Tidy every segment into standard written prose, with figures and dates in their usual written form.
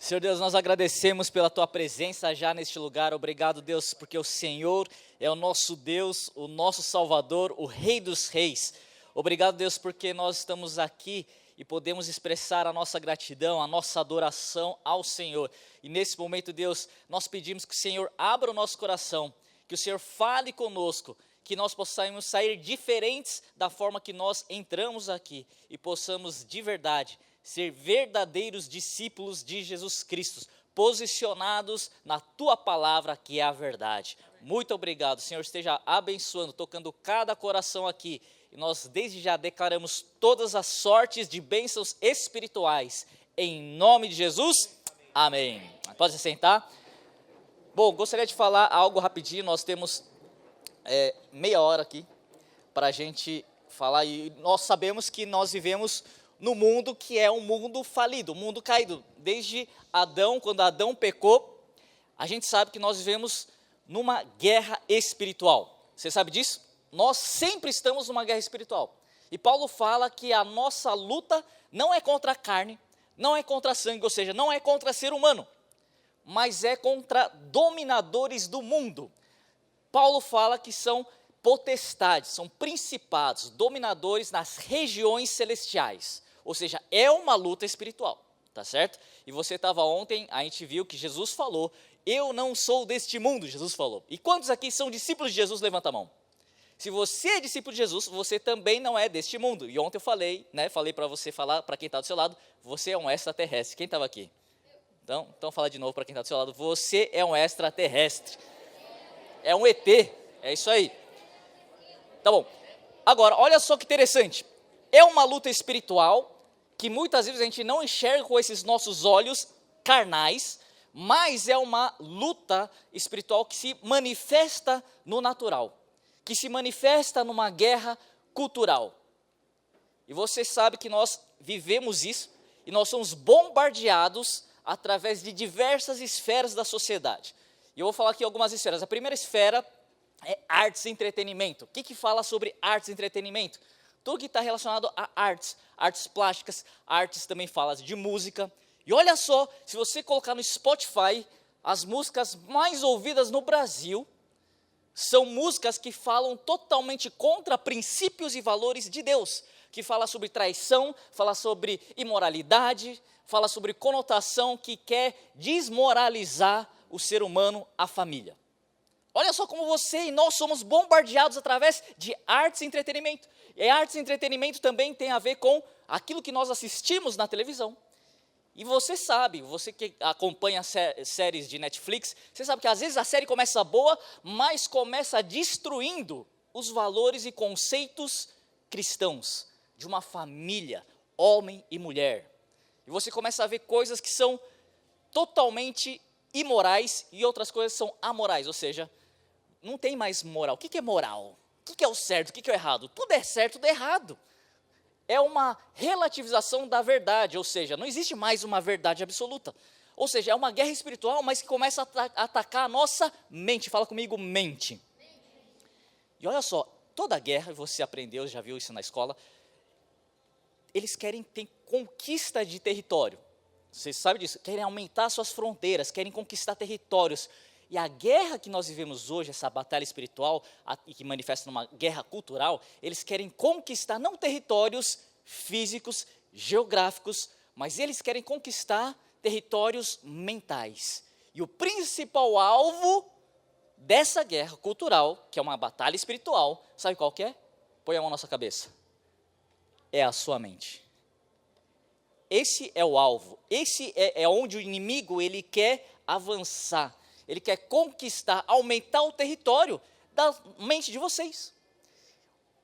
Senhor Deus, nós agradecemos pela Tua presença já neste lugar. Obrigado, Deus, porque o Senhor é o nosso Deus, o nosso Salvador, o Rei dos Reis. Obrigado, Deus, porque nós estamos aqui e podemos expressar a nossa gratidão, a nossa adoração ao Senhor. E nesse momento, Deus, nós pedimos que o Senhor abra o nosso coração, que o Senhor fale conosco, que nós possamos sair diferentes da forma que nós entramos aqui e possamos de verdade ser verdadeiros discípulos de Jesus Cristo, posicionados na Tua palavra que é a verdade. Muito obrigado, Senhor, esteja abençoando, tocando cada coração aqui. E nós desde já declaramos todas as sortes de bênçãos espirituais. Em nome de Jesus, amém. Pode se sentar. Bom, gostaria de falar algo rapidinho, nós temos meia hora aqui para a gente falar. E nós sabemos que nós vivemos no mundo que é um mundo falido, um mundo caído. Desde Adão, quando Adão pecou, a gente sabe que nós vivemos numa guerra espiritual. Você sabe disso? Nós sempre estamos numa guerra espiritual. E Paulo fala que a nossa luta não é contra a carne, não é contra sangue, ou seja, não é contra ser humano, mas é contra dominadores do mundo. Paulo fala que são potestades, são principados, dominadores nas regiões celestiais. Ou seja, é uma luta espiritual, tá certo? E você estava ontem, a gente viu que Jesus falou, eu não sou deste mundo, Jesus falou. E quantos aqui são discípulos de Jesus? Levanta a mão. Se você é discípulo de Jesus, você também não é deste mundo. E ontem eu falei para você falar, para quem está do seu lado, você é um extraterrestre. Quem estava aqui? Então fala de novo para quem está do seu lado, você é um extraterrestre. É um ET, é isso aí. Tá bom. Agora, olha só que interessante. É uma luta espiritual que muitas vezes a gente não enxerga com esses nossos olhos carnais, mas é uma luta espiritual que se manifesta no natural, que se manifesta numa guerra cultural. E você sabe que nós vivemos isso e nós somos bombardeados através de diversas esferas da sociedade. E eu vou falar aqui algumas esferas. A primeira esfera é artes e entretenimento. O que fala sobre artes e entretenimento? Tudo que está relacionado a artes plásticas, artes também fala de música. E olha só, se você colocar no Spotify, as músicas mais ouvidas no Brasil são músicas que falam totalmente contra princípios e valores de Deus, que fala sobre traição, fala sobre imoralidade, fala sobre conotação que quer desmoralizar o ser humano, a família. Olha só como você e nós somos bombardeados através de artes e entretenimento. E artes e entretenimento também tem a ver com aquilo que nós assistimos na televisão. E você sabe, você que acompanha séries de Netflix, você sabe que às vezes a série começa boa, mas começa destruindo os valores e conceitos cristãos de uma família, homem e mulher. E você começa a ver coisas que são totalmente imorais e outras coisas são amorais, ou seja, não tem mais moral. O que é moral? O que é o certo? O que é o errado? Tudo é certo, tudo é errado. É uma relativização da verdade, ou seja, não existe mais uma verdade absoluta. Ou seja, é uma guerra espiritual, mas que começa a atacar a nossa mente. Fala comigo, mente. E olha só, toda guerra, você aprendeu, já viu isso na escola, eles querem ter conquista de território. Você sabe disso? Querem aumentar suas fronteiras, querem conquistar territórios. E a guerra que nós vivemos hoje, essa batalha espiritual, e que manifesta numa guerra cultural, eles querem conquistar não territórios físicos, geográficos, mas eles querem conquistar territórios mentais. E o principal alvo dessa guerra cultural, que é uma batalha espiritual, sabe qual que é? Põe a mão na sua cabeça. É a sua mente. Esse é o alvo, esse é onde o inimigo ele quer avançar. Ele quer conquistar, aumentar o território da mente de vocês.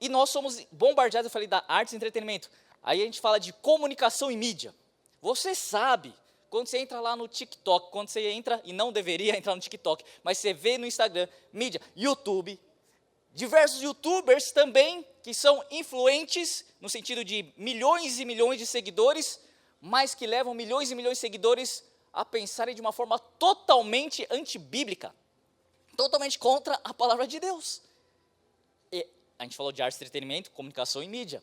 E nós somos bombardeados, eu falei da arte e entretenimento. Aí a gente fala de comunicação e mídia. Você sabe, quando você entra lá no TikTok, quando você entra, e não deveria entrar no TikTok, mas você vê no Instagram, mídia, YouTube, diversos youtubers também, que são influentes, no sentido de milhões e milhões de seguidores, mas que levam milhões e milhões de seguidores a pensarem de uma forma totalmente antibíblica, totalmente contra a palavra de Deus. E a gente falou de arte, entretenimento, comunicação e mídia.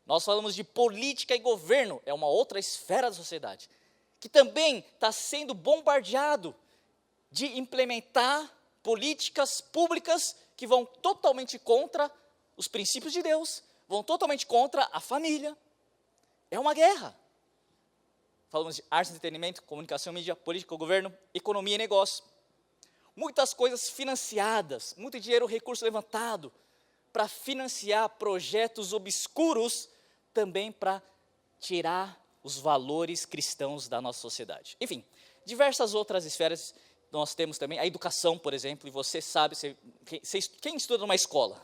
Nós falamos de política e governo, é uma outra esfera da sociedade. que também está sendo bombardeado de implementar políticas públicas que vão totalmente contra os princípios de Deus, vão totalmente contra a família. É uma guerra. Falamos de arte, entretenimento, comunicação, mídia, política, governo, economia e negócio. Muitas coisas financiadas, muito dinheiro, recurso levantado para financiar projetos obscuros, também para tirar os valores cristãos da nossa sociedade. Enfim, diversas outras esferas nós temos também. A educação, por exemplo, e você sabe, quem estuda numa escola?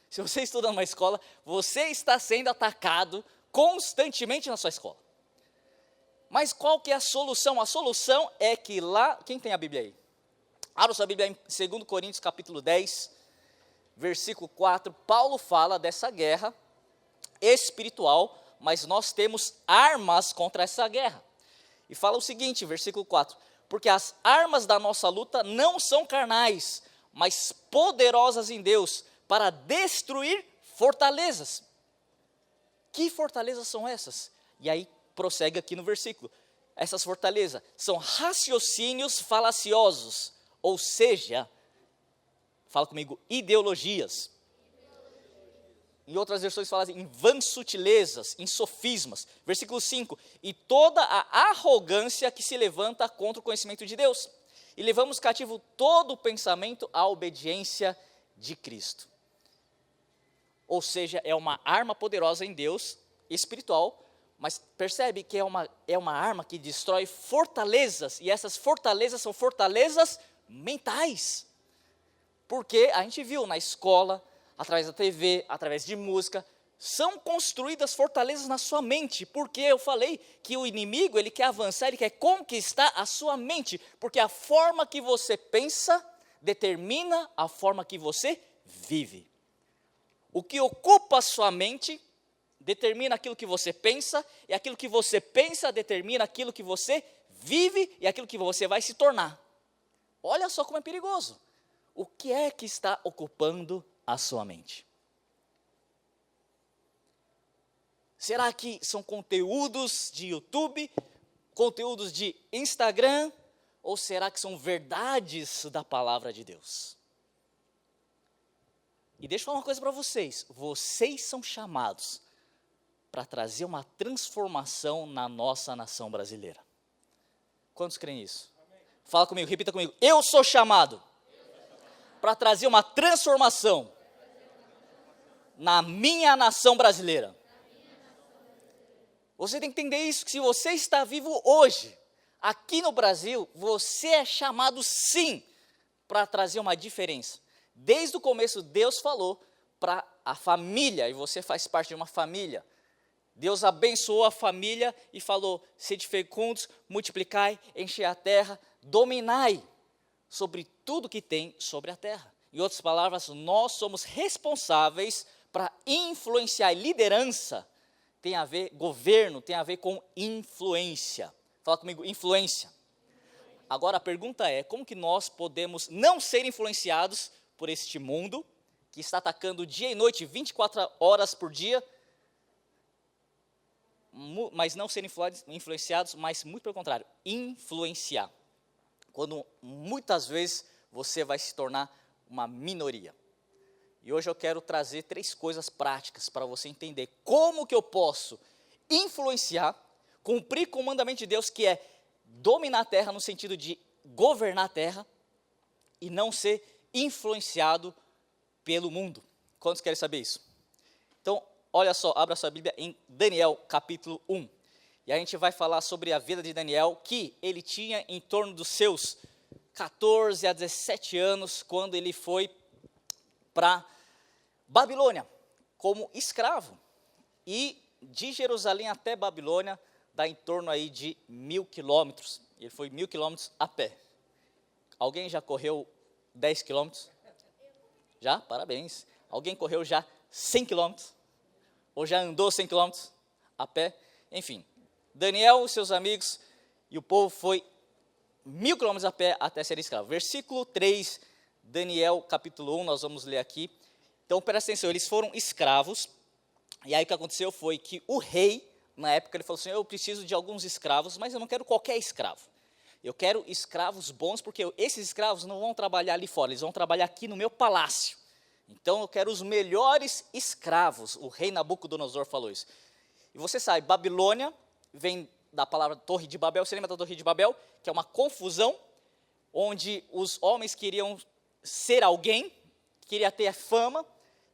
Se você estuda numa escola, você está sendo atacado constantemente na sua escola. Mas qual que é a solução? A solução é que lá, quem tem a Bíblia aí? Abra sua Bíblia em 2 Coríntios capítulo 10, versículo 4, Paulo fala dessa guerra espiritual, mas nós temos armas contra essa guerra. E fala o seguinte, versículo 4, porque as armas da nossa luta não são carnais, mas poderosas em Deus, para destruir fortalezas. Que fortalezas são essas? E aí prossegue aqui no versículo. Essas fortalezas são raciocínios falaciosos, ou seja, fala comigo, ideologias. Em outras versões fala assim, em vãs sutilezas, em sofismas. Versículo 5, e toda a arrogância que se levanta contra o conhecimento de Deus. E levamos cativo todo o pensamento à obediência de Cristo. Ou seja, é uma arma poderosa em Deus, espiritual, mas percebe que é uma arma que destrói fortalezas, e essas fortalezas são fortalezas mentais. Porque a gente viu na escola, através da TV, através de música, são construídas fortalezas na sua mente, porque eu falei que o inimigo, ele quer avançar, ele quer conquistar a sua mente, porque a forma que você pensa determina a forma que você vive. O que ocupa a sua mente determina aquilo que você pensa, e aquilo que você pensa determina aquilo que você vive e aquilo que você vai se tornar. Olha só como é perigoso. O que é que está ocupando a sua mente? Será que são conteúdos de YouTube, conteúdos de Instagram, ou será que são verdades da palavra de Deus? E deixa eu falar uma coisa para vocês. Vocês são chamados para trazer uma transformação na nossa nação brasileira. Quantos creem nisso? Amém. Fala comigo, repita comigo. Eu sou chamado para trazer uma transformação na minha nação brasileira. Você tem que entender isso, que se você está vivo hoje, aqui no Brasil, você é chamado sim para trazer uma diferença. Desde o começo, Deus falou para a família, e você faz parte de uma família. Deus abençoou a família e falou, sede fecundos, multiplicai, enchei a terra, dominai sobre tudo que tem sobre a terra. Em outras palavras, nós somos responsáveis para influenciar. Liderança tem a ver, governo tem a ver com influência. Fala comigo, influência. Agora a pergunta é, como que nós podemos não ser influenciados por este mundo, que está atacando dia e noite, 24 horas por dia, mas não ser influenciados, mas muito pelo contrário, influenciar. Quando muitas vezes você vai se tornar uma minoria. E hoje eu quero trazer 3 coisas práticas para você entender como que eu posso influenciar, cumprir com o mandamento de Deus, que é dominar a terra no sentido de governar a terra e não ser influenciado pelo mundo. Quantos querem saber isso? Então, olha só, abra sua Bíblia em Daniel, capítulo 1. E a gente vai falar sobre a vida de Daniel, que ele tinha em torno dos seus 14 a 17 anos, quando ele foi para Babilônia, como escravo. E de Jerusalém até Babilônia, dá em torno aí de 1.000 quilômetros. Ele foi 1.000 quilômetros a pé. Alguém já correu 10 quilômetros? Já? Parabéns. Alguém correu já 100 quilômetros? Ou já andou 100 quilômetros a pé? Enfim, Daniel e seus amigos e o povo foi 1.000 quilômetros a pé até ser escravo. Versículo 3, Daniel capítulo 1, nós vamos ler aqui. Então presta atenção, eles foram escravos, e aí o que aconteceu foi que o rei na época ele falou assim, eu preciso de alguns escravos, mas eu não quero qualquer escravo. Eu quero escravos bons, porque esses escravos não vão trabalhar ali fora, eles vão trabalhar aqui no meu palácio. Então eu quero os melhores escravos. O rei Nabucodonosor falou isso. E você sabe, Babilônia vem da palavra Torre de Babel. Você lembra da Torre de Babel? Que é uma confusão, onde os homens queriam ser alguém, queria ter fama,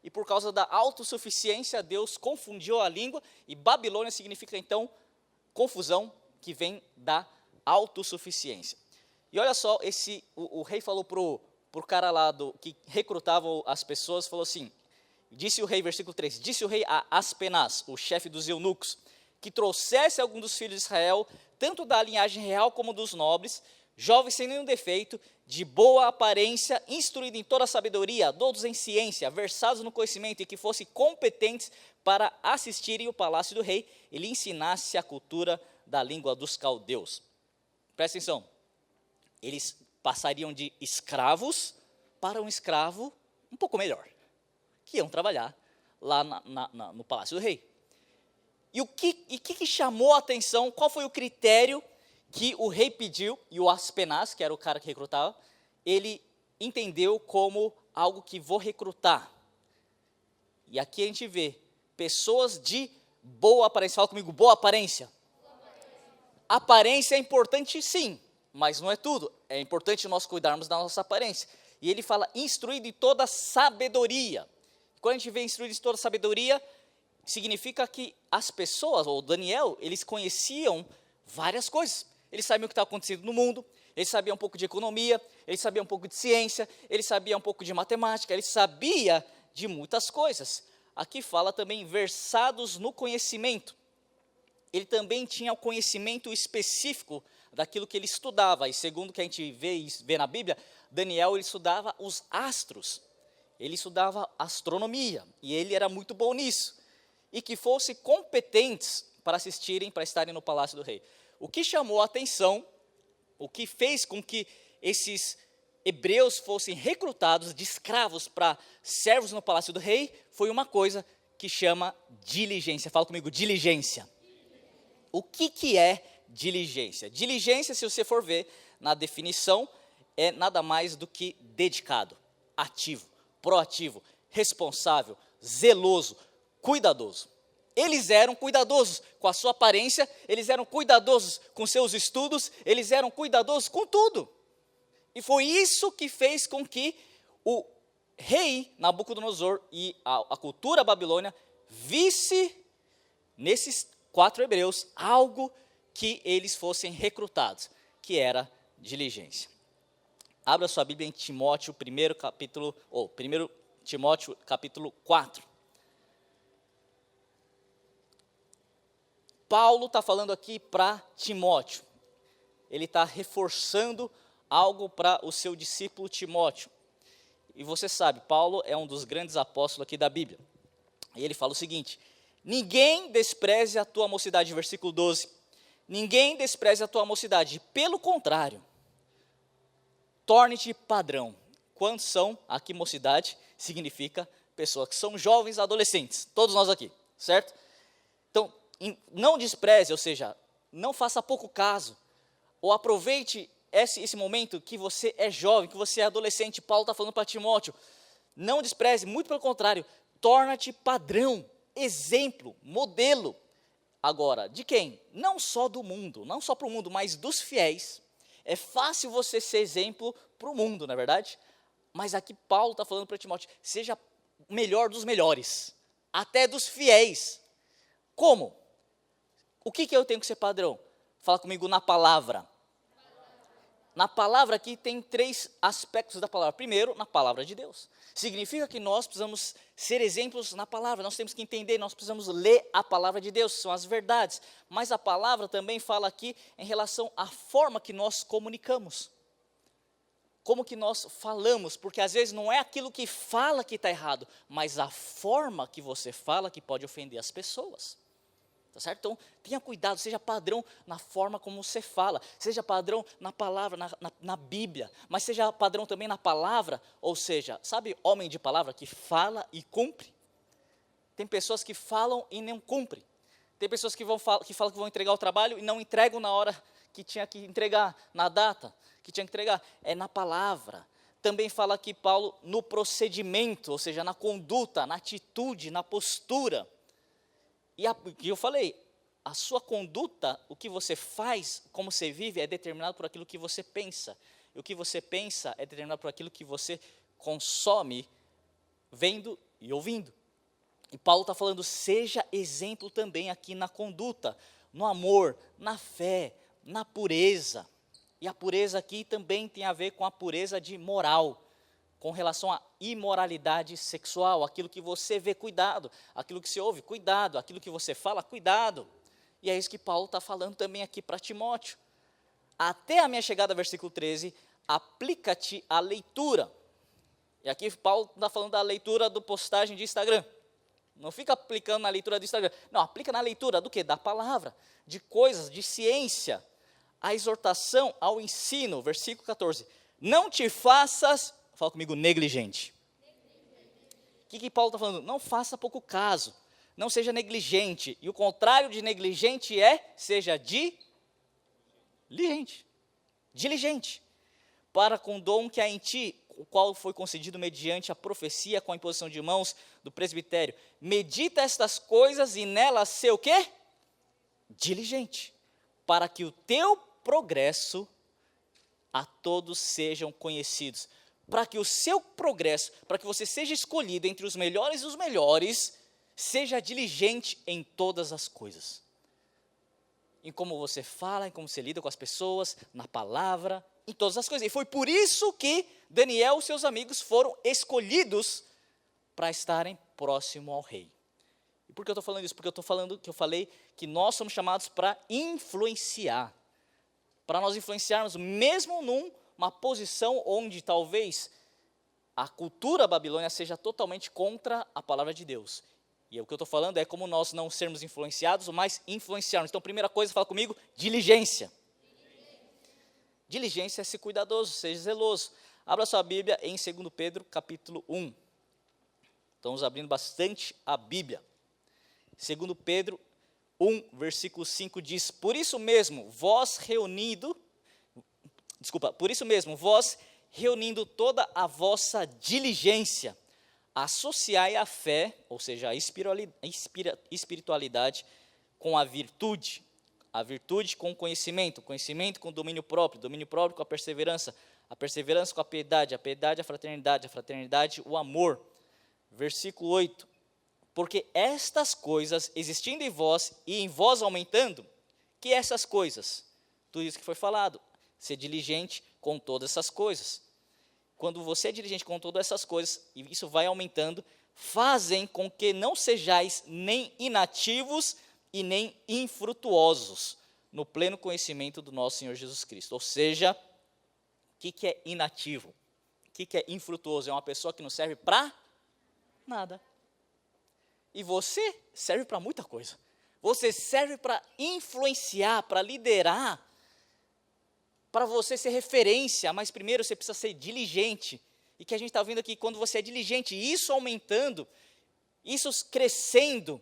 e por causa da autossuficiência, Deus confundiu a língua, e Babilônia significa então confusão, que vem da autossuficiência. E olha só, o rei falou pro cara lá que recrutava as pessoas, falou assim, disse o rei, versículo 3, disse o rei a Aspenaz, o chefe dos eunucos, que trouxesse algum dos filhos de Israel, tanto da linhagem real como dos nobres, jovens sem nenhum defeito, de boa aparência, instruídos em toda a sabedoria, doutos em ciência, versados no conhecimento e que fossem competentes para assistirem o palácio do rei e lhe ensinasse a cultura da língua dos caldeus. Presta atenção, eles passariam de escravos para um escravo um pouco melhor, que iam trabalhar lá no palácio do rei. E o que chamou a atenção, qual foi o critério que o rei pediu, e o Aspenaz, que era o cara que recrutava, ele entendeu como algo que vou recrutar. E aqui a gente vê pessoas de boa aparência. Fala comigo, boa aparência. Aparência é importante sim, mas não é tudo. É importante nós cuidarmos da nossa aparência. E ele fala instruído em toda sabedoria. Quando a gente vê instruído em toda sabedoria, significa que as pessoas, ou Daniel, eles conheciam várias coisas. Eles sabiam o que estava acontecendo no mundo, eles sabiam um pouco de economia, eles sabiam um pouco de ciência, eles sabiam um pouco de matemática, eles sabiam de muitas coisas. Aqui fala também versados no conhecimento. Ele também tinha o conhecimento específico daquilo que ele estudava. E segundo o que a gente vê na Bíblia, Daniel ele estudava os astros. Ele estudava astronomia, e ele era muito bom nisso. E que fossem competentes para assistirem, para estarem no palácio do rei. O que chamou a atenção, o que fez com que esses hebreus fossem recrutados de escravos para servos no palácio do rei, foi uma coisa que chama diligência. Fala comigo, diligência. O que é diligência? Diligência, se você for ver na definição, é nada mais do que dedicado, ativo, proativo, responsável, zeloso, cuidadoso. Eles eram cuidadosos com a sua aparência, eles eram cuidadosos com seus estudos, eles eram cuidadosos com tudo. E foi isso que fez com que o rei Nabucodonosor e a cultura babilônia visse nesses 4 hebreus algo que eles fossem recrutados, que era diligência. Abra sua Bíblia em Timóteo, 1 Timóteo capítulo 4. Paulo está falando aqui para Timóteo, ele está reforçando algo para o seu discípulo Timóteo. E você sabe, Paulo é um dos grandes apóstolos aqui da Bíblia. E ele fala o seguinte, ninguém despreze a tua mocidade, versículo 12, ninguém despreze a tua mocidade, pelo contrário, torne-te padrão. Quantos são aqui mocidade? Significa pessoas que são jovens adolescentes, todos nós aqui, certo? Então, não despreze, ou seja, não faça pouco caso, ou aproveite esse momento que você é jovem, que você é adolescente. Paulo está falando para Timóteo, não despreze, muito pelo contrário, torna-te padrão, exemplo, modelo. Agora, de quem? Não só do mundo, não só para o mundo, mas dos fiéis. É fácil você ser exemplo para o mundo, não é verdade? Mas aqui Paulo está falando para Timóteo, seja o melhor dos melhores, até dos fiéis. Como? O que eu tenho que ser padrão? Fala comigo na palavra. Na palavra aqui tem 3 aspectos da palavra. Primeiro, na palavra de Deus. Significa que nós precisamos ser exemplos na palavra, nós temos que entender, nós precisamos ler a palavra de Deus, são as verdades. Mas a palavra também fala aqui em relação à forma que nós comunicamos. Como que nós falamos, porque às vezes não é aquilo que fala que está errado, mas a forma que você fala que pode ofender as pessoas. Tá certo? Então, tenha cuidado, seja padrão na forma como você fala, seja padrão na palavra, na Bíblia, mas seja padrão também na palavra, ou seja, sabe homem de palavra que fala e cumpre? Tem pessoas que falam e não cumprem. Tem pessoas que falam que vão entregar o trabalho e não entregam na hora que tinha que entregar, na data que tinha que entregar. É na palavra. Também fala aqui Paulo no procedimento, ou seja, na conduta, na atitude, na postura. E eu falei, a sua conduta, o que você faz, como você vive, é determinado por aquilo que você pensa. E o que você pensa é determinado por aquilo que você consome, vendo e ouvindo. E Paulo está falando, seja exemplo também aqui na conduta, no amor, na fé, na pureza. E a pureza aqui também tem a ver com a pureza de moral, com relação à imoralidade sexual, aquilo que você vê, cuidado, aquilo que você ouve, cuidado, aquilo que você fala, cuidado. E é isso que Paulo está falando também aqui para Timóteo. Até a minha chegada, versículo 13, aplica-te a leitura. E aqui Paulo está falando da leitura do postagem de Instagram. Não fica aplicando na leitura do Instagram. Não, aplica na leitura do quê? Da palavra, de coisas, de ciência. A exortação ao ensino, versículo 14. Não te faças, fala comigo, negligente. O que Paulo está falando? Não faça pouco caso. Não seja negligente. E o contrário de negligente é, seja diligente. Diligente. Para com o dom que há em ti, o qual foi concedido mediante a profecia com a imposição de mãos do presbitério. Medita estas coisas e nelas ser o quê? Diligente. Para que o teu progresso a todos sejam conhecidos. Para que o seu progresso, para que você seja escolhido entre os melhores dos melhores, seja diligente em todas as coisas. Em como você fala, em como você lida com as pessoas, na palavra, em todas as coisas. E foi por isso que Daniel e seus amigos foram escolhidos para estarem próximo ao rei. E por que eu estou falando isso? Porque eu falei que nós somos chamados para influenciar. Para nós influenciarmos mesmo numa posição onde talvez a cultura babilônia seja totalmente contra a palavra de Deus. E o que eu estou falando é como nós não sermos influenciados, mas influenciarmos. Então, primeira coisa, fala comigo, diligência. Diligência é ser cuidadoso, seja zeloso. Abra sua Bíblia em 2 Pedro, capítulo 1. Estamos abrindo bastante a Bíblia. 2 Pedro 1, versículo 5 diz, por isso mesmo, vós reunindo toda a vossa diligência, associai a fé, ou seja, a espiritualidade com a virtude com o conhecimento com o domínio próprio com a perseverança com a piedade a fraternidade, o amor. Versículo 8, porque estas coisas existindo em vós e em vós aumentando, que essas coisas, tudo isso que foi falado, ser diligente com todas essas coisas. Quando você é diligente com todas essas coisas, e isso vai aumentando, fazem com que não sejais nem inativos e nem infrutuosos no pleno conhecimento do nosso Senhor Jesus Cristo. Ou seja, o que é inativo? O que é infrutuoso? É uma pessoa que não serve para nada. E você serve para muita coisa. Você serve para influenciar, para liderar, para você ser referência, mas primeiro você precisa ser diligente. E que a gente está vendo aqui, quando você é diligente, isso aumentando, isso crescendo,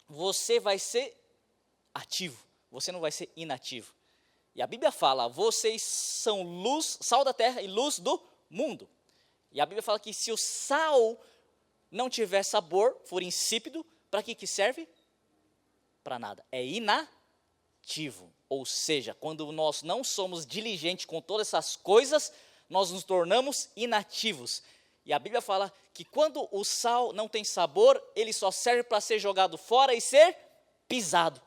você vai ser ativo, você não vai ser inativo. E a Bíblia fala, vocês são luz, sal da terra e luz do mundo. E a Bíblia fala que se o sal não tiver sabor, for insípido, para que serve? Para nada, é inativo. Ou seja, quando nós não somos diligentes com todas essas coisas, nós nos tornamos inativos. E a Bíblia fala que quando o sal não tem sabor, ele só serve para ser jogado fora e ser pisado.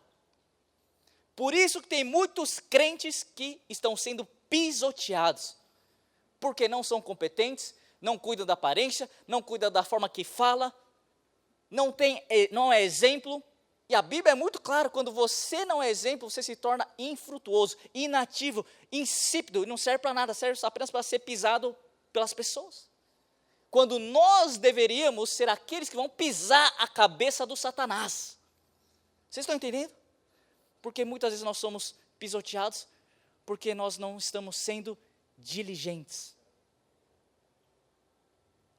Por isso que tem muitos crentes que estão sendo pisoteados, porque não são competentes, não cuidam da aparência, não cuidam da forma que fala, não é exemplo. E a Bíblia é muito clara, quando você não é exemplo, você se torna infrutuoso, inativo, insípido, e não serve para nada, serve apenas para ser pisado pelas pessoas. Quando nós deveríamos ser aqueles que vão pisar a cabeça do Satanás. Vocês estão entendendo? Porque muitas vezes nós somos pisoteados, porque nós não estamos sendo diligentes.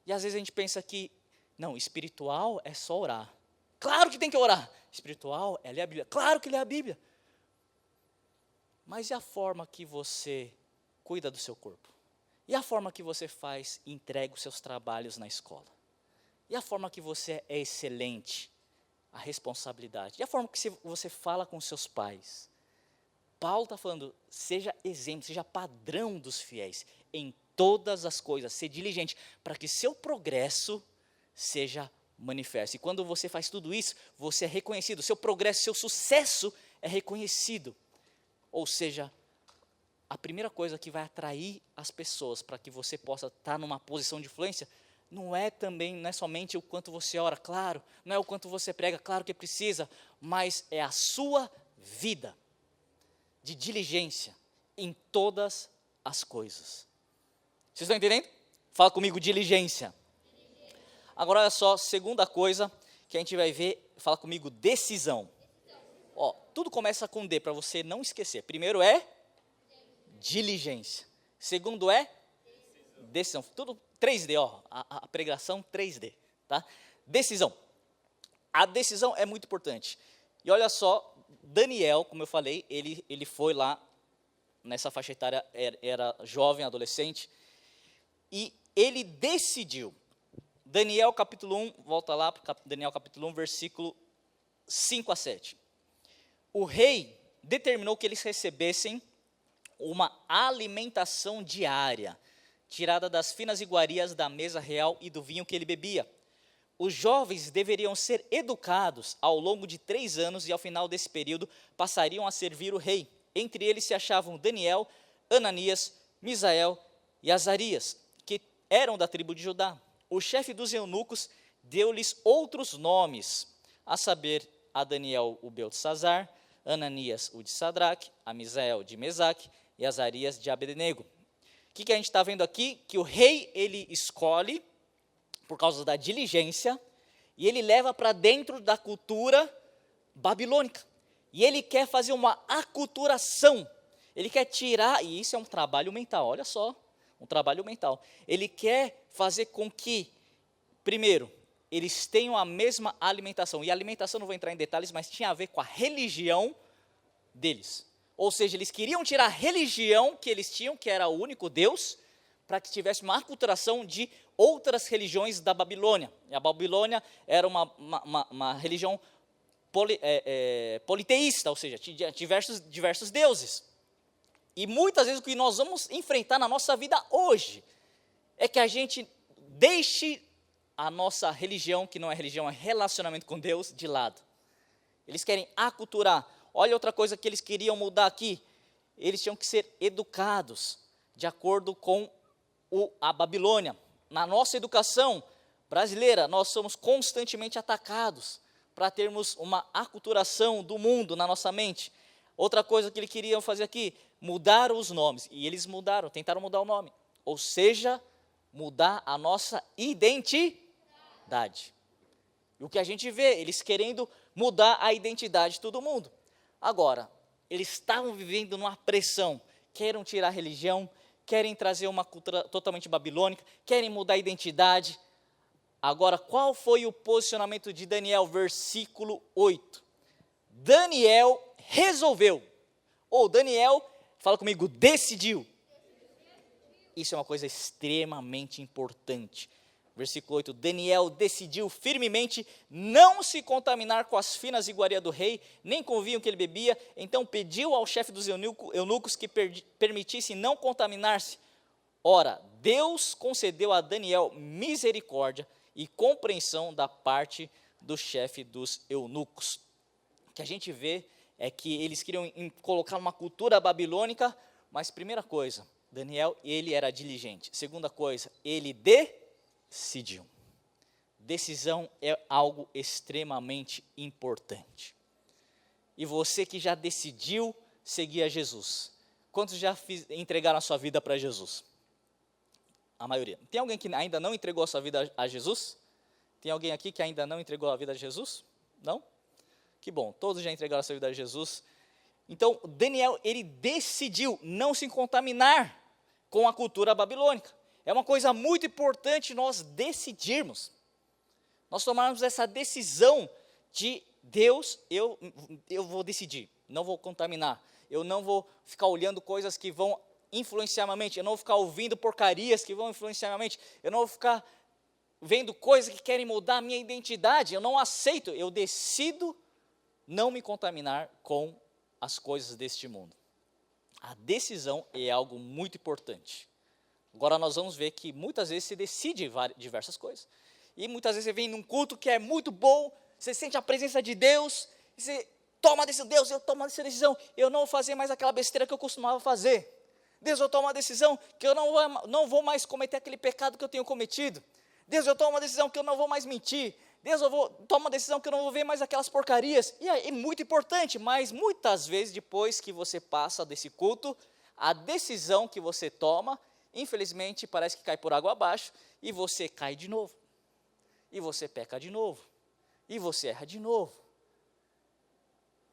E às vezes a gente pensa que, não, espiritual é só orar. Claro que tem que orar. Espiritual é ler a Bíblia. Claro que lê a Bíblia. Mas e a forma que você cuida do seu corpo? E a forma que você faz e entrega os seus trabalhos na escola? E a forma que você é excelente? A responsabilidade. E a forma que você fala com seus pais? Paulo está falando, seja exemplo, seja padrão dos fiéis em todas as coisas, ser diligente, para que seu progresso seja manifesto. E quando você faz tudo isso, você é reconhecido, seu progresso, seu sucesso é reconhecido. Ou seja, a primeira coisa que vai atrair as pessoas para que você possa estar numa posição de influência, não é somente o quanto você ora, claro, não é o quanto você prega, claro que precisa, mas é a sua vida de diligência em todas as coisas. Vocês estão entendendo? Fala comigo, diligência. Agora olha só, segunda coisa que a gente vai ver, fala comigo, decisão. Ó, tudo começa com D, para você não esquecer. Primeiro é diligência. Segundo é decisão. Tudo 3D, ó, a pregação 3D, tá? Decisão. A decisão é muito importante. E olha só, Daniel, como eu falei, ele foi lá, nessa faixa etária, era jovem, adolescente, e ele decidiu. Daniel capítulo 1, volta lá para Daniel capítulo 1, versículo 5 a 7. O rei determinou que eles recebessem uma alimentação diária, tirada das finas iguarias da mesa real e do vinho que ele bebia. Os jovens deveriam ser educados ao longo de 3 anos e ao final desse período passariam a servir o rei. Entre eles se achavam Daniel, Ananias, Misael e Azarias, que eram da tribo de Judá. O chefe dos eunucos deu-lhes outros nomes, a saber, a Daniel o Beltesazar, Ananias o de Sadraque, a Misael de Mesaque e Azarias de Abednego. O que a gente está vendo aqui? Que o rei, ele escolhe, por causa da diligência, e ele leva para dentro da cultura babilônica. E ele quer fazer uma aculturação, ele quer tirar, e isso é um trabalho mental, olha só, um trabalho mental. Ele quer fazer com que, primeiro, eles tenham a mesma alimentação, e a alimentação, não vou entrar em detalhes, mas tinha a ver com a religião deles. Ou seja, eles queriam tirar a religião que eles tinham, que era o único Deus, para que tivesse uma aculturação de outras religiões da Babilônia. E a Babilônia era uma religião politeísta, ou seja, tinha diversos deuses. E muitas vezes o que nós vamos enfrentar na nossa vida hoje é que a gente deixe a nossa religião, que não é religião, é relacionamento com Deus, de lado. Eles querem aculturar. Olha outra coisa que eles queriam mudar aqui. Eles tinham que ser educados de acordo com a Babilônia. Na nossa educação brasileira, nós somos constantemente atacados para termos uma aculturação do mundo na nossa mente. Outra coisa que eles queriam fazer aqui, mudar os nomes. E eles mudaram, tentaram mudar o nome. Ou seja, mudar a nossa identidade. E o que a gente vê, eles querendo mudar a identidade de todo mundo. Agora, eles estavam vivendo numa pressão, querem tirar a religião, querem trazer uma cultura totalmente babilônica, querem mudar a identidade. Agora, qual foi o posicionamento de Daniel? Versículo 8. Daniel resolveu, ou Daniel, fala comigo, decidiu. Isso é uma coisa extremamente importante. Versículo 8, Daniel decidiu firmemente não se contaminar com as finas iguarias do rei, nem com o vinho que ele bebia, então pediu ao chefe dos eunucos que permitisse não contaminar-se. Ora, Deus concedeu a Daniel misericórdia e compreensão da parte do chefe dos eunucos. O que a gente vê é que eles queriam colocar uma cultura babilônica, mas primeira coisa, Daniel, ele era diligente. Segunda coisa, ele decidiu. Decisão é algo extremamente importante. E você que já decidiu seguir a Jesus, quantos já entregaram a sua vida para Jesus? A maioria. Tem alguém que ainda não entregou a sua vida a Jesus? Tem alguém aqui que ainda não entregou a vida a Jesus? Não? Que bom, todos já entregaram a sua vida a Jesus. Então, Daniel, ele decidiu não se contaminar com a cultura babilônica. É uma coisa muito importante nós decidirmos. Nós tomarmos essa decisão de Deus, eu vou decidir, não vou contaminar, eu não vou ficar olhando coisas que vão influenciar minha mente, eu não vou ficar ouvindo porcarias que vão influenciar minha mente, eu não vou ficar vendo coisas que querem mudar a minha identidade, eu não aceito, eu decido não me contaminar com as coisas deste mundo. A decisão é algo muito importante. Agora nós vamos ver que muitas vezes se decide diversas coisas. E muitas vezes você vem num culto que é muito bom, você sente a presença de Deus, e você toma a decisão, Deus, eu tomo essa decisão, eu não vou fazer mais aquela besteira que eu costumava fazer. Deus, eu tomo uma decisão que eu não vou mais cometer aquele pecado que eu tenho cometido. Deus, eu tomo uma decisão que eu não vou mais mentir. Deus, tomo uma decisão que eu não vou ver mais aquelas porcarias. E é muito importante, mas muitas vezes depois que você passa desse culto, a decisão que você toma, infelizmente, parece que cai por água abaixo, e você cai de novo. E você peca de novo. E você erra de novo.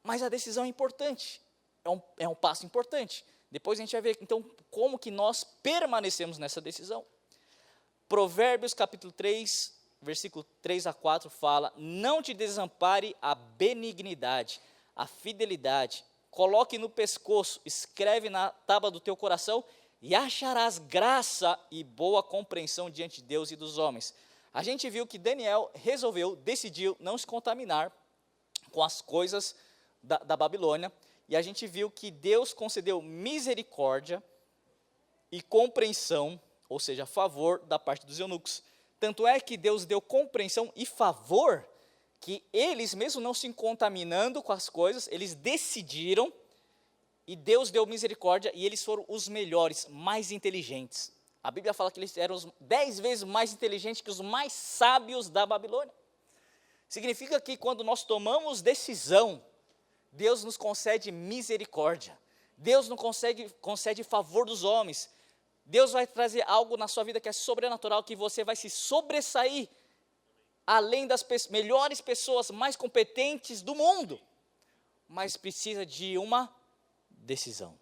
Mas a decisão é importante. É um passo importante. Depois a gente vai ver, então, como que nós permanecemos nessa decisão. Provérbios capítulo 3, versículo 3 a 4 fala: não te desampare a benignidade, a fidelidade, coloque no pescoço, escreve na tábua do teu coração, e acharás graça e boa compreensão diante de Deus e dos homens. A gente viu que Daniel decidiu não se contaminar com as coisas da Babilônia, e a gente viu que Deus concedeu misericórdia e compreensão, ou seja, favor da parte dos eunucos. Tanto é que Deus deu compreensão e favor, que eles, mesmo não se contaminando com as coisas, eles decidiram, e Deus deu misericórdia, e eles foram os melhores, mais inteligentes. A Bíblia fala que eles eram 10 vezes mais inteligentes que os mais sábios da Babilônia. Significa que quando nós tomamos decisão, Deus nos concede misericórdia. Deus nos concede favor dos homens. Deus vai trazer algo na sua vida que é sobrenatural, que você vai se sobressair além das melhores pessoas, mais competentes do mundo. Mas precisa de uma decisão.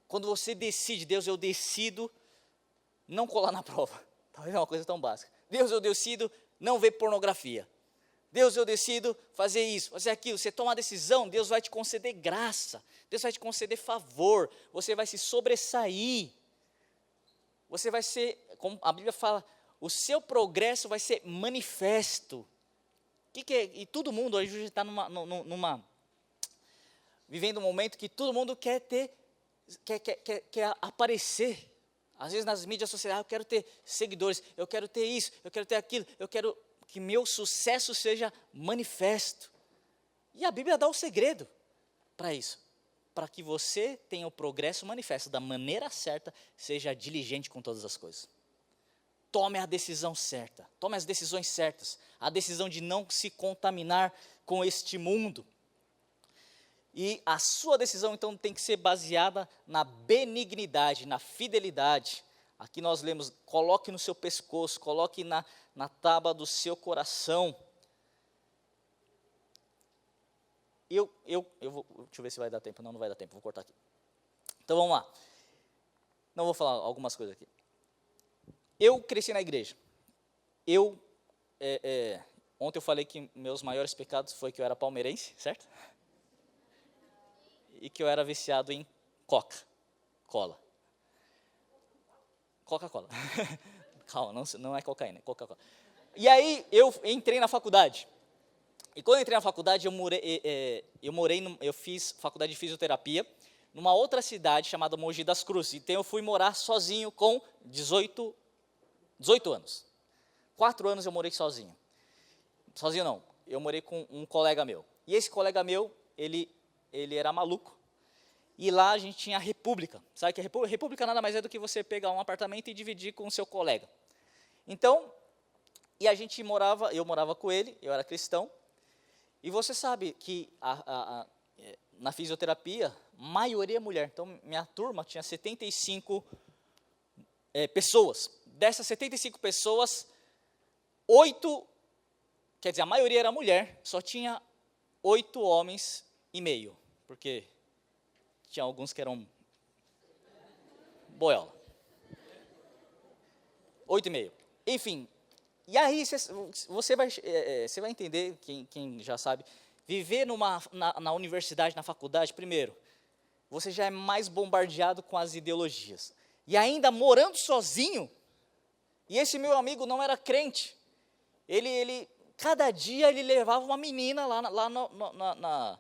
Quando você decide, Deus, eu decido não colar na prova. Talvez é uma coisa tão básica. Deus, eu decido não ver pornografia. Deus, eu decido fazer isso, fazer aquilo. Você toma a decisão, Deus vai te conceder graça. Deus vai te conceder favor. Você vai se sobressair. Você vai ser, como a Bíblia fala, o seu progresso vai ser manifesto. Que é? E todo mundo hoje está vivendo um momento que todo mundo quer aparecer. Às vezes nas mídias sociais, eu quero ter seguidores, eu quero ter isso, eu quero ter aquilo, eu quero que meu sucesso seja manifesto. E a Bíblia dá o segredo para isso. Para que você tenha o progresso manifesto da maneira certa, seja diligente com todas as coisas. Tome a decisão certa, tome as decisões certas. A decisão de não se contaminar com este mundo. E a sua decisão, então, tem que ser baseada na benignidade, na fidelidade. Aqui nós lemos, coloque no seu pescoço, coloque na tábua do seu coração. Deixa eu ver se vai dar tempo. Não vai dar tempo, vou cortar aqui. Então vamos lá. Não vou falar algumas coisas aqui. Eu cresci na igreja. Ontem eu falei que meus maiores pecados foi que eu era palmeirense, certo? E que eu era viciado em Coca-Cola. Calma, não é cocaína, é Coca-Cola. E aí eu entrei na faculdade. E quando eu entrei na faculdade, eu fiz faculdade de fisioterapia numa outra cidade chamada Mogi das Cruzes. Então eu fui morar sozinho com 18 anos. 4 anos eu morei sozinho. Sozinho não, eu morei com um colega meu. E esse colega meu, ele era maluco. E lá a gente tinha a república. Sabe que a república nada mais é do que você pegar um apartamento e dividir com o seu colega. Então, e eu morava com ele, eu era cristão. E você sabe que na fisioterapia, maioria é mulher. Então, minha turma tinha 75 pessoas. Dessas 75 pessoas, 8, quer dizer, a maioria era mulher, só tinha 8 homens e meio. Porque tinha alguns que eram boiola. 8,5. Enfim, E aí você vai entender, quem já sabe, viver na universidade, na faculdade, primeiro, você já é mais bombardeado com as ideologias. E ainda morando sozinho, e esse meu amigo não era crente, cada dia ele levava uma menina lá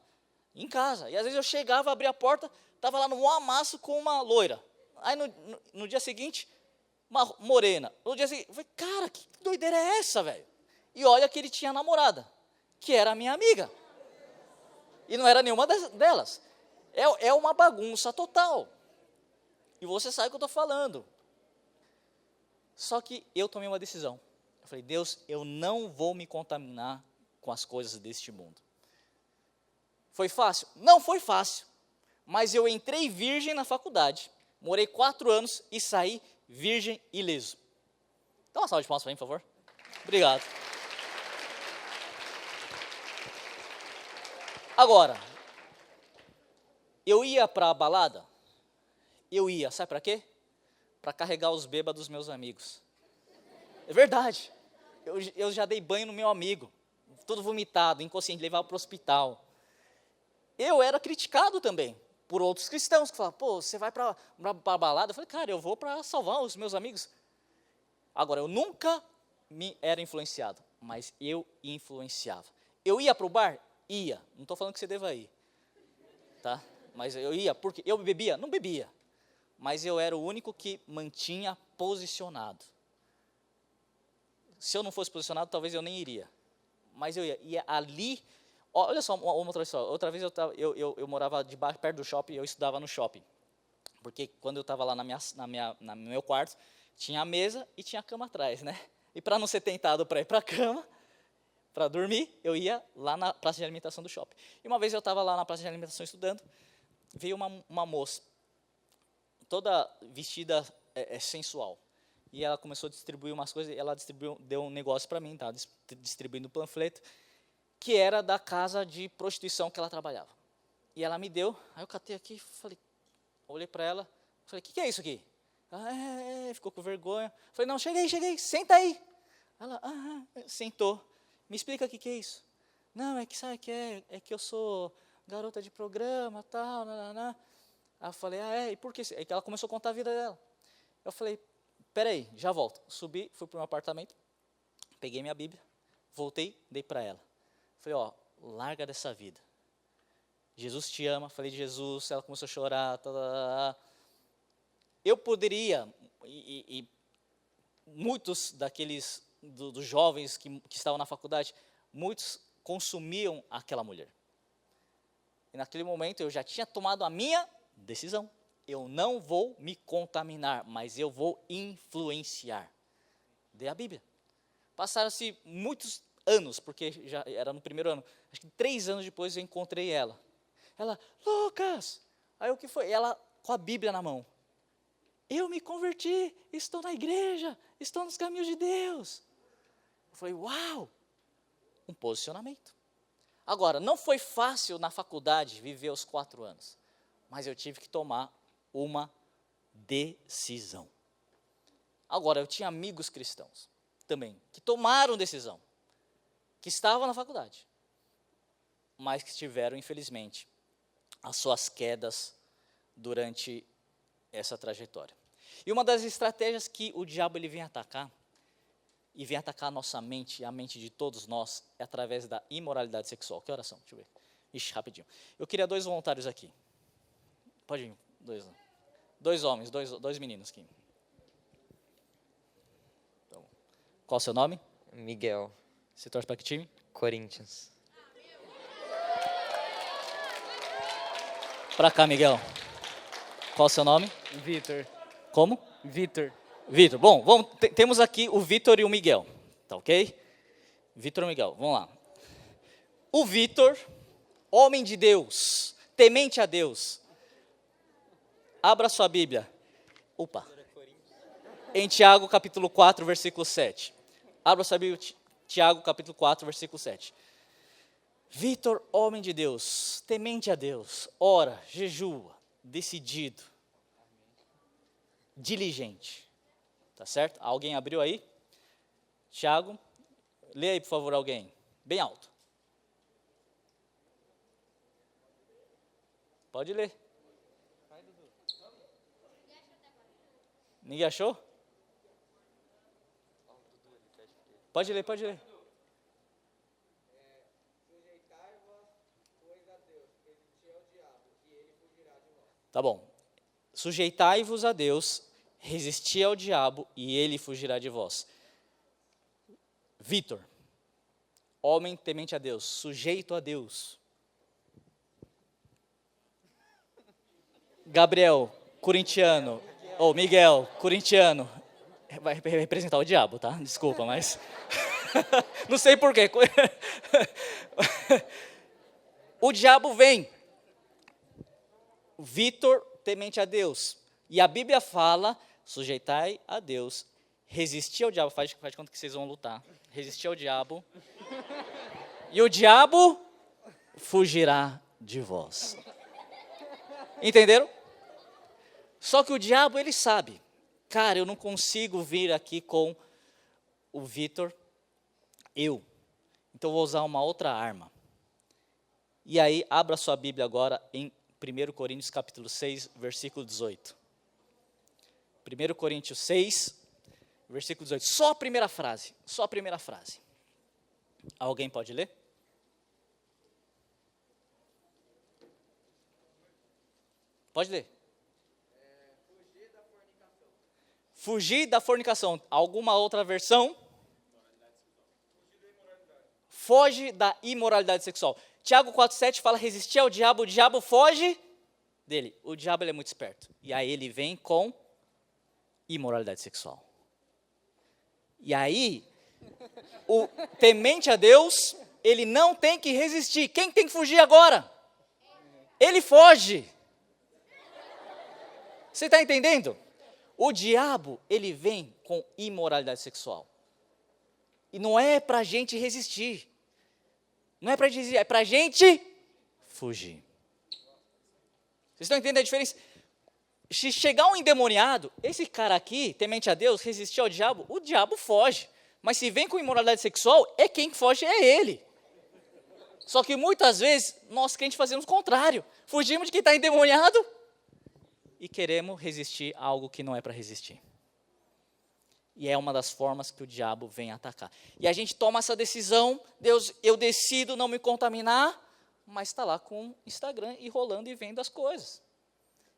em casa. E às vezes eu chegava, abria a porta, estava lá no amasso com uma loira. Aí no dia seguinte, uma morena. No dia seguinte, eu falei, cara, que doideira é essa, velho? E olha que ele tinha namorada, que era a minha amiga. E não era nenhuma delas. É uma bagunça total. E você sabe o que eu estou falando. Só que eu tomei uma decisão. Eu falei, Deus, eu não vou me contaminar com as coisas deste mundo. Foi fácil? Não foi fácil. Mas eu entrei virgem na faculdade, morei 4 anos e saí virgem ileso. Dá uma salva de palmas para mim, por favor. Obrigado. Agora, eu ia para a balada? Eu ia, sabe para quê? Para carregar os bêbados dos meus amigos. É verdade. Eu já dei banho no meu amigo, todo vomitado, inconsciente, levava para o hospital. Eu era criticado também por outros cristãos que falavam, pô, você vai para a balada? Eu falei, cara, eu vou para salvar os meus amigos. Agora, eu nunca era influenciado, mas eu influenciava. Eu ia para o bar? Ia. Não estou falando que você deva ir, tá? Mas eu ia, porque eu bebia? Não bebia. Mas eu era o único que mantinha posicionado. Se eu não fosse posicionado, talvez eu nem iria. Mas eu ia ali. Olha só uma outra história. Outra vez eu morava perto do shopping, eu estudava no shopping. Porque quando eu estava lá no meu quarto, tinha a mesa e tinha a cama atrás, né? E para não ser tentado para ir para a cama, para dormir, eu ia lá na praça de alimentação do shopping. E uma vez eu estava lá na praça de alimentação estudando, veio uma moça, toda vestida sensual. E ela começou a distribuir umas coisas, ela deu um negócio para mim, estava distribuindo um panfleto, que era da casa de prostituição que ela trabalhava. E ela me deu, aí eu catei aqui, falei, olhei para ela, falei, o que é isso aqui? Ela ficou com vergonha. Falei, não, cheguei, senta aí. Ela, sentou. Me explica o que é isso. Não, é que sabe que é que eu sou garota de programa, tal, Aí eu falei, e por que? É que ela começou a contar a vida dela. Eu falei, peraí, já volto. Subi, fui para o meu apartamento, peguei minha Bíblia, voltei, dei para ela. Falei, larga dessa vida. Jesus te ama. Falei de Jesus, ela começou a chorar. Eu poderia, e muitos daqueles, dos jovens que estavam na faculdade, muitos consumiam aquela mulher. E naquele momento eu já tinha tomado a minha decisão. Eu não vou me contaminar, mas eu vou influenciar. Dei a Bíblia. Passaram-se muitos anos, porque já era no primeiro ano. Acho que 3 anos depois eu encontrei ela. Ela, Lucas! Aí o que foi? Ela com a Bíblia na mão. Eu me converti, estou na igreja, estou nos caminhos de Deus. Eu falei, uau! Um posicionamento. Agora, não foi fácil na faculdade viver os 4 anos, mas eu tive que tomar uma decisão. Agora, eu tinha amigos cristãos também, que tomaram decisão, que estavam na faculdade, mas que tiveram, infelizmente, as suas quedas durante essa trajetória. E uma das estratégias que o diabo ele vem atacar, e vem atacar a nossa mente, e a mente de todos nós, é através da imoralidade sexual. Que oração? Deixa eu ver. Ixi, rapidinho. Eu queria 2 voluntários aqui. Pode ir, 2 homens, 2 meninos aqui. Então, qual o seu nome? Miguel. Você torce para que time? Corinthians. Para cá, Miguel. Qual o seu nome? Vitor. Como? Vitor. Vitor. Bom, temos aqui o Vitor e o Miguel. Tá ok? Vitor e Miguel, vamos lá. O Vitor, homem de Deus, temente a Deus. Abra sua Bíblia. Opa. Em Tiago, capítulo 4, versículo 7. Abra sua Bíblia, Tiago, capítulo 4, versículo 7. Vitor, homem de Deus, temente a Deus, ora, jejua, decidido, diligente. Tá certo? Alguém abriu aí? Tiago, lê aí, por favor, alguém. Bem alto. Pode ler. Ninguém achou? Pode ler, pode ler. Tá bom. Sujeitai-vos a Deus, resisti ao diabo e ele fugirá de vós. Vitor, homem temente a Deus, sujeito a Deus. Gabriel, corintiano. Ou Miguel, corintiano. Vai representar o diabo, tá? Desculpa, mas... Não sei porquê. O diabo vem. Vitor, temente a Deus. E a Bíblia fala, sujeitai a Deus, resistir ao diabo. Faz de conta que vocês vão lutar. Resistir ao diabo. E o diabo fugirá de vós. Entenderam? Só que o diabo, ele sabe. Cara, eu não consigo vir aqui com o Vitor, então vou usar uma outra arma. E aí, abra sua Bíblia agora em 1 Coríntios capítulo 6, versículo 18. 1 Coríntios 6, versículo 18. Só a primeira frase, só a primeira frase. Alguém pode ler? Pode ler. Fugir da fornicação. Alguma outra versão? Foge da imoralidade sexual. Tiago 4,7 fala, resistir ao diabo, o diabo foge dele. O diabo ele é muito esperto. E aí ele vem com imoralidade sexual. E aí, o temente a Deus, ele não tem que resistir. Quem tem que fugir agora? Ele foge. Você está entendendo? O diabo, ele vem com imoralidade sexual. E não é para a gente resistir. Não é para resistir, é para a gente fugir. Vocês estão entendendo a diferença? Se chegar um endemoniado, esse cara aqui, temente a Deus, resistir ao diabo, o diabo foge. Mas se vem com imoralidade sexual, quem foge é ele. Só que muitas vezes, nós crentes fazemos o contrário. Fugimos de quem está endemoniado e queremos resistir a algo que não é para resistir. E é uma das formas que o diabo vem atacar. E a gente toma essa decisão, Deus, eu decido não me contaminar, mas está lá com o Instagram e rolando e vendo as coisas.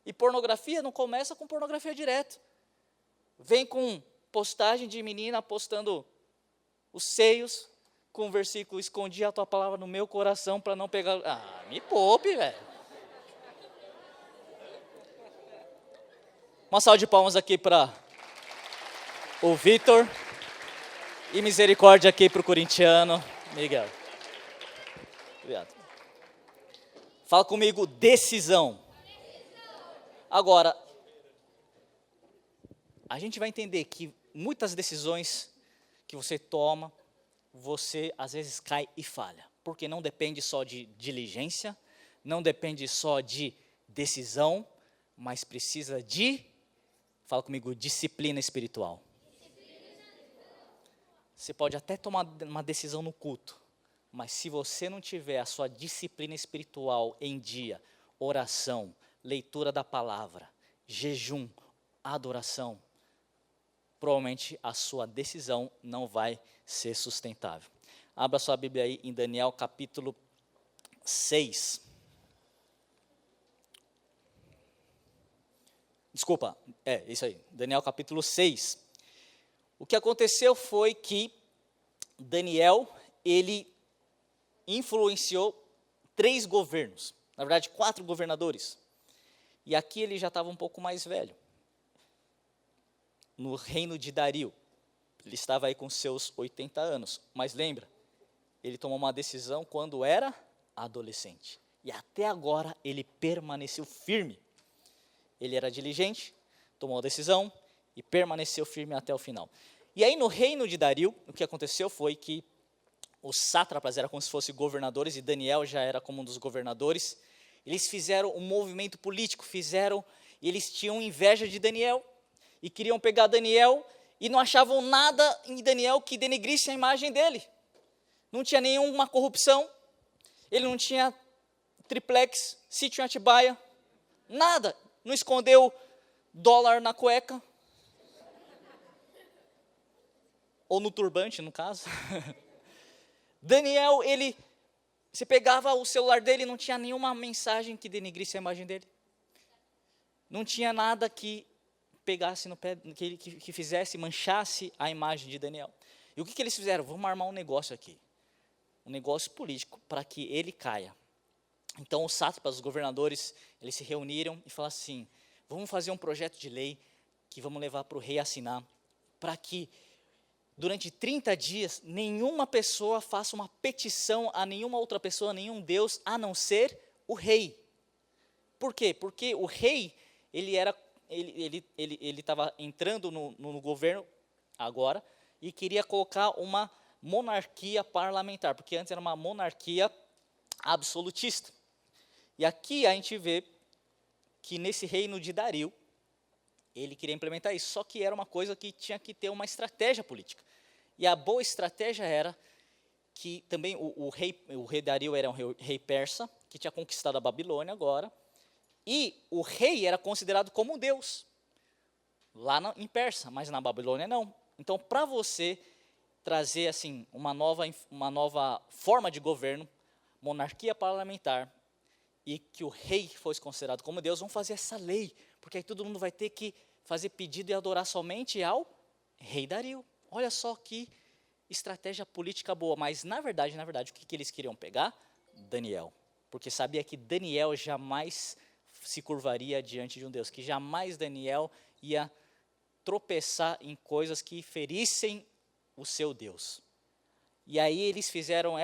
E pornografia não começa com pornografia direto. Vem com postagem de menina postando os seios, com o versículo, escondi a tua palavra no meu coração para não pegar... Ah, me poupe, velho. Uma salva de palmas aqui para o Vitor. E misericórdia aqui para o corintiano, Miguel. Obrigado. Fala comigo, decisão. Agora, a gente vai entender que muitas decisões que você toma, você às vezes cai e falha. Porque não depende só de diligência, não depende só de decisão, mas precisa de... Fala comigo, disciplina espiritual. Você pode até tomar uma decisão no culto, mas se você não tiver a sua disciplina espiritual em dia, oração, leitura da palavra, jejum, adoração, provavelmente a sua decisão não vai ser sustentável. Abra sua Bíblia aí em Daniel capítulo 6. Desculpa, isso aí, Daniel capítulo 6. O que aconteceu foi que Daniel, ele influenciou 3 governos, na verdade 4 governadores. E aqui ele já estava um pouco mais velho, no reino de Dario. Ele estava aí com seus 80 anos, mas lembra, ele tomou uma decisão quando era adolescente. E até agora ele permaneceu firme. Ele era diligente, tomou a decisão e permaneceu firme até o final. E aí no reino de Dario, o que aconteceu foi que os sátrapas eram como se fossem governadores, e Daniel já era como um dos governadores. Eles fizeram um movimento político, eles tinham inveja de Daniel, e queriam pegar Daniel e não achavam nada em Daniel que denegrisse a imagem dele. Não tinha nenhuma corrupção, ele não tinha triplex, sítio em Atibaia, nada. Não escondeu dólar na cueca, ou no turbante, no caso. Daniel, você pegava o celular dele, não tinha nenhuma mensagem que denegrisse a imagem dele. Não tinha nada que pegasse no pé, que fizesse, manchasse a imagem de Daniel. E o que eles fizeram? Vamos armar um negócio aqui. Um negócio político, para que ele caia. Então, os sátrapas, os governadores, eles se reuniram e falaram assim, vamos fazer um projeto de lei que vamos levar para o rei assinar, para que durante 30 dias, nenhuma pessoa faça uma petição a nenhuma outra pessoa, a nenhum Deus, a não ser o rei. Por quê? Porque o rei, ele estava entrando no governo agora e queria colocar uma monarquia parlamentar, porque antes era uma monarquia absolutista. E aqui a gente vê que nesse reino de Dario, ele queria implementar isso, só que era uma coisa que tinha que ter uma estratégia política. E a boa estratégia era que também o rei Dario era um rei persa, que tinha conquistado a Babilônia agora, e o rei era considerado como um deus, lá em Persa, mas na Babilônia não. Então, para você trazer assim, uma nova forma de governo, monarquia parlamentar, e que o rei fosse considerado como Deus, vamos fazer essa lei, porque aí todo mundo vai ter que fazer pedido e adorar somente ao rei Dario. Olha só que estratégia política boa, mas na verdade, o que eles queriam pegar? Daniel, porque sabia que Daniel jamais se curvaria diante de um Deus, que jamais Daniel ia tropeçar em coisas que ferissem o seu Deus. E aí eles fizeram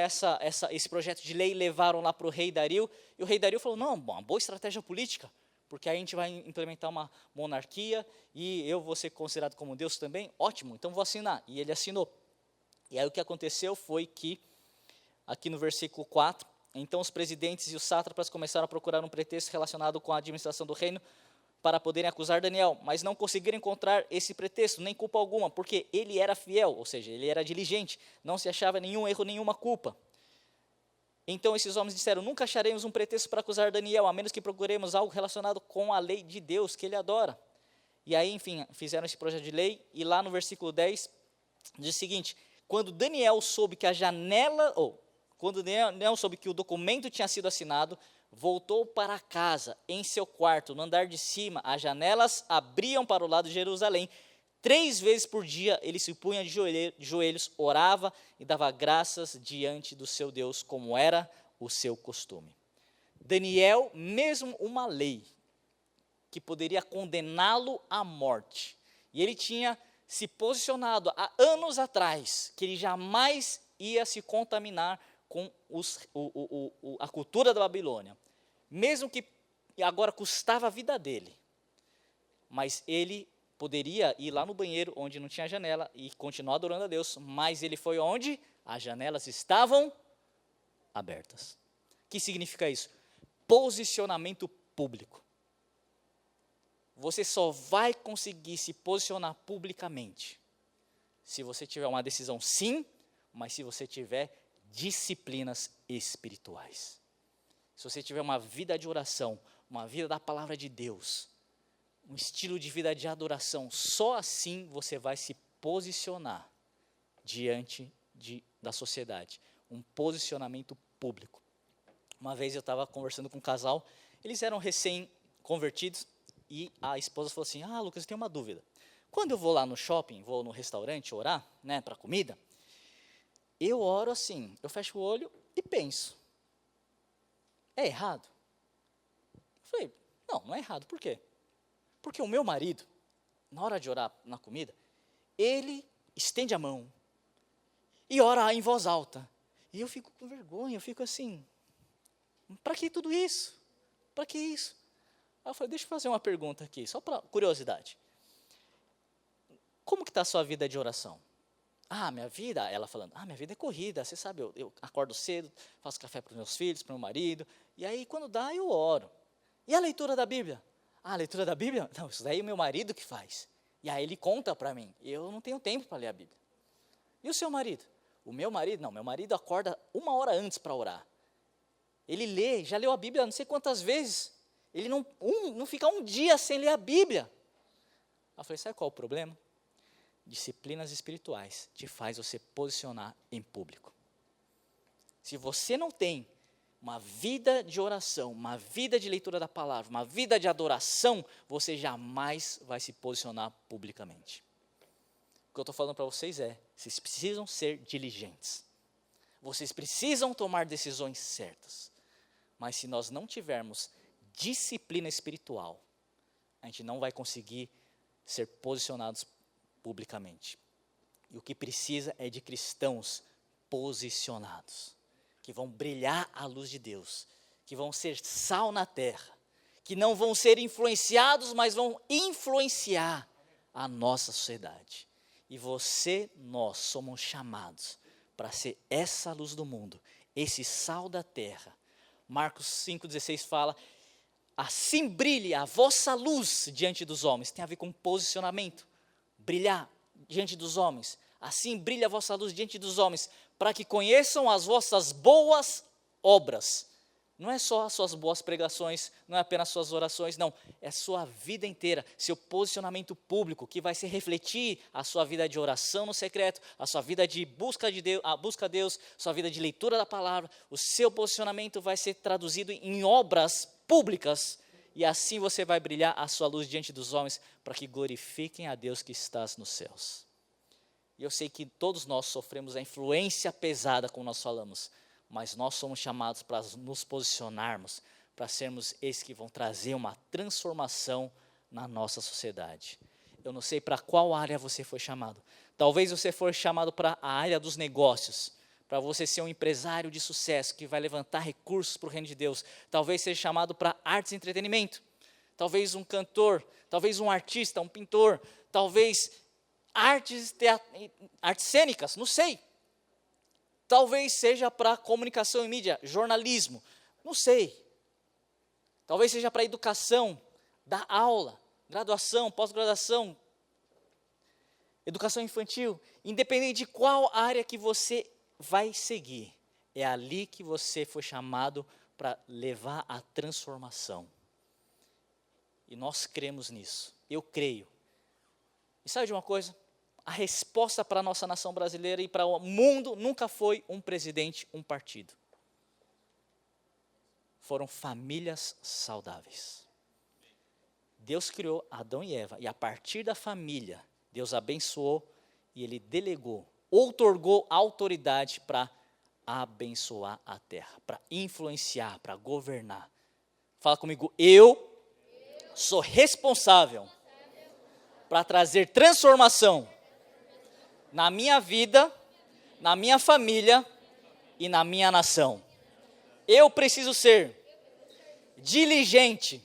esse projeto de lei, levaram lá para o rei Dario, e o rei Dario falou, não, uma boa estratégia política, porque aí a gente vai implementar uma monarquia, e eu vou ser considerado como Deus também, ótimo, então vou assinar. E ele assinou. E aí o que aconteceu foi que, aqui no versículo 4, então os presidentes e os sátrapas começaram a procurar um pretexto relacionado com a administração do reino, para poderem acusar Daniel, mas não conseguiram encontrar esse pretexto, nem culpa alguma, porque ele era fiel, ou seja, ele era diligente, não se achava nenhum erro, nenhuma culpa. Então esses homens disseram, nunca acharemos um pretexto para acusar Daniel, a menos que procuremos algo relacionado com a lei de Deus, que ele adora. E aí, enfim, fizeram esse projeto de lei, e lá no versículo 10, diz o seguinte, quando Daniel soube que Daniel soube que o documento tinha sido assinado, voltou para casa, em seu quarto, no andar de cima, as janelas abriam para o lado de Jerusalém. 3 vezes por dia ele se punha de joelhos, orava e dava graças diante do seu Deus, como era o seu costume. Daniel, mesmo uma lei que poderia condená-lo à morte, e ele tinha se posicionado há anos atrás, que ele jamais ia se contaminar com a cultura da Babilônia, mesmo que agora custava a vida dele, mas ele poderia ir lá no banheiro, onde não tinha janela, e continuar adorando a Deus, mas ele foi onde as janelas estavam abertas. O que significa isso? Posicionamento público. Você só vai conseguir se posicionar publicamente se você tiver uma decisão sim, mas se você tiver disciplinas espirituais. Se você tiver uma vida de oração, uma vida da palavra de Deus, um estilo de vida de adoração, só assim você vai se posicionar diante da sociedade. Um posicionamento público. Uma vez eu estava conversando com um casal, eles eram recém-convertidos, e a esposa falou assim, Lucas, eu tenho uma dúvida. Quando eu vou lá no shopping, vou no restaurante orar, para comida, eu oro assim, eu fecho o olho e penso. É errado? Eu falei, não é errado, por quê? Porque o meu marido, na hora de orar na comida, ele estende a mão e ora em voz alta. E eu fico com vergonha, eu fico assim, para que tudo isso? Para que isso? Aí eu falei, deixa eu fazer uma pergunta aqui, só para curiosidade. Como que está a sua vida de oração? Minha vida, ela falando, minha vida é corrida, você sabe, eu acordo cedo, faço café para os meus filhos, para o meu marido, e aí quando dá, eu oro. E a leitura da Bíblia? A leitura da Bíblia? Não, isso daí é o meu marido que faz. E aí ele conta para mim, eu não tenho tempo para ler a Bíblia. E o seu marido? O meu marido, não, meu marido acorda 1 hora antes para orar. Ele lê, já leu a Bíblia não sei quantas vezes. Ele não fica um dia sem ler a Bíblia. Eu falei, sabe qual é o problema? Disciplinas espirituais te faz você posicionar em público. Se você não tem uma vida de oração, uma vida de leitura da palavra, uma vida de adoração, você jamais vai se posicionar publicamente. O que eu estou falando para vocês é, vocês precisam ser diligentes. Vocês precisam tomar decisões certas. Mas se nós não tivermos disciplina espiritual, a gente não vai conseguir ser posicionados publicamente. E o que precisa é de cristãos posicionados, que vão brilhar a luz de Deus, que vão ser sal na terra, que não vão ser influenciados, mas vão influenciar a nossa sociedade. E nós somos chamados para ser essa luz do mundo, esse sal da terra. Marcos 5,16 fala, assim brilhe a vossa luz diante dos homens. Tem a ver com posicionamento, brilhar diante dos homens. Assim brilhe a vossa luz diante dos homens, para que conheçam as vossas boas obras. Não é só as suas boas pregações, não é apenas suas orações, não. É sua vida inteira, seu posicionamento público, que vai se refletir a sua vida de oração no secreto, a sua vida de busca a Deus, sua vida de leitura da palavra. O seu posicionamento vai ser traduzido em obras públicas, e assim você vai brilhar a sua luz diante dos homens, para que glorifiquem a Deus que estás nos céus. E eu sei que todos nós sofremos a influência pesada, como nós falamos, mas nós somos chamados para nos posicionarmos, para sermos esses que vão trazer uma transformação na nossa sociedade. Eu não sei para qual área você foi chamado. Talvez você for chamado para a área dos negócios, para você ser um empresário de sucesso, que vai levantar recursos para o reino de Deus. Talvez seja chamado para artes e entretenimento. Talvez um cantor, talvez um artista, um pintor, talvez artes cênicas, não sei. Talvez seja para comunicação e mídia, jornalismo, não sei. Talvez seja para educação, dar aula, graduação, pós-graduação, educação infantil. Independente de qual área que você vai seguir, é ali que você foi chamado para levar a transformação. E nós cremos nisso, eu creio. E sabe de uma coisa? A resposta para a nossa nação brasileira e para o mundo nunca foi um presidente, um partido. Foram famílias saudáveis. Deus criou Adão e Eva, e a partir da família, Deus abençoou e Ele delegou, outorgou autoridade para abençoar a terra, para influenciar, para governar. Fala comigo, eu sou responsável para trazer transformação na minha vida, na minha família e na minha nação. Eu preciso ser diligente,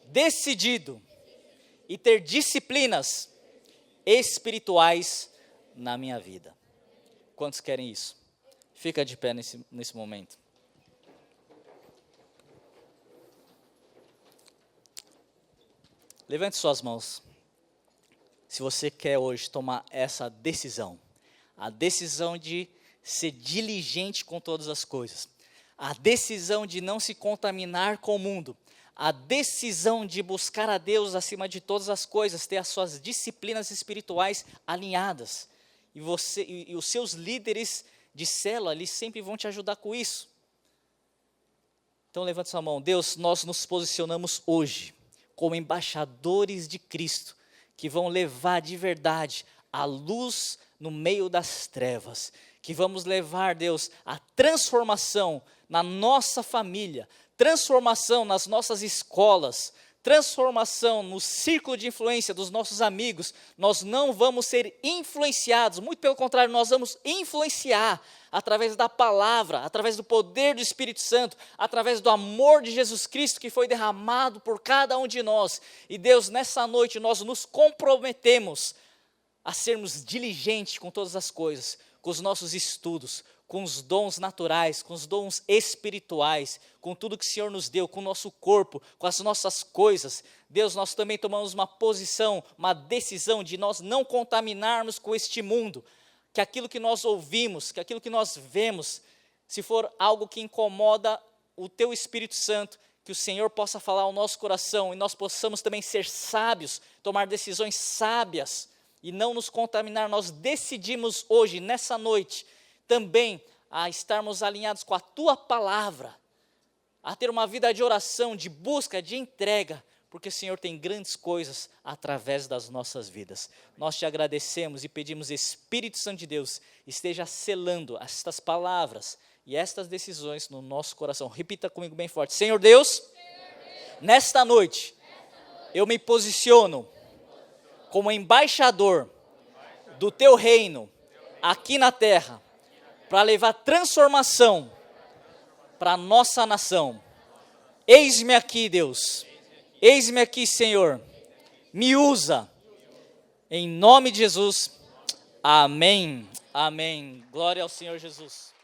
decidido e ter disciplinas espirituais na minha vida. Quantos querem isso? Fica de pé nesse momento. Levante suas mãos. Se você quer hoje tomar essa decisão, a decisão de ser diligente com todas as coisas, a decisão de não se contaminar com o mundo, a decisão de buscar a Deus acima de todas as coisas, ter as suas disciplinas espirituais alinhadas, e os seus líderes de célula, eles sempre vão te ajudar com isso. Então levante sua mão. Deus, nós nos posicionamos hoje como embaixadores de Cristo, que vão levar de verdade a luz no meio das trevas, que vamos levar, Deus, a transformação na nossa família, transformação nas nossas escolas, transformação no círculo de influência dos nossos amigos. Nós não vamos ser influenciados, muito pelo contrário, nós vamos influenciar através da palavra, através do poder do Espírito Santo, através do amor de Jesus Cristo que foi derramado por cada um de nós. E Deus, nessa noite nós nos comprometemos a sermos diligentes com todas as coisas, com os nossos estudos, com os dons naturais, com os dons espirituais, com tudo que o Senhor nos deu, com o nosso corpo, com as nossas coisas. Deus, nós também tomamos uma posição, uma decisão de nós não contaminarmos com este mundo, que aquilo que nós ouvimos, que aquilo que nós vemos, se for algo que incomoda o Teu Espírito Santo, que o Senhor possa falar ao nosso coração e nós possamos também ser sábios, tomar decisões sábias e não nos contaminar. Nós decidimos hoje, nessa noite, também a estarmos alinhados com a Tua palavra, a ter uma vida de oração, de busca, de entrega, porque o Senhor tem grandes coisas através das nossas vidas. Nós Te agradecemos e pedimos, Espírito Santo de Deus, esteja selando estas palavras e estas decisões no nosso coração. Repita comigo bem forte: Senhor Deus, nesta noite, eu me posiciono como embaixador do Teu reino aqui na terra, para levar transformação para a nossa nação. Eis-me aqui, Deus. Eis-me aqui, Senhor. Me usa. Em nome de Jesus. Amém. Amém. Glória ao Senhor Jesus.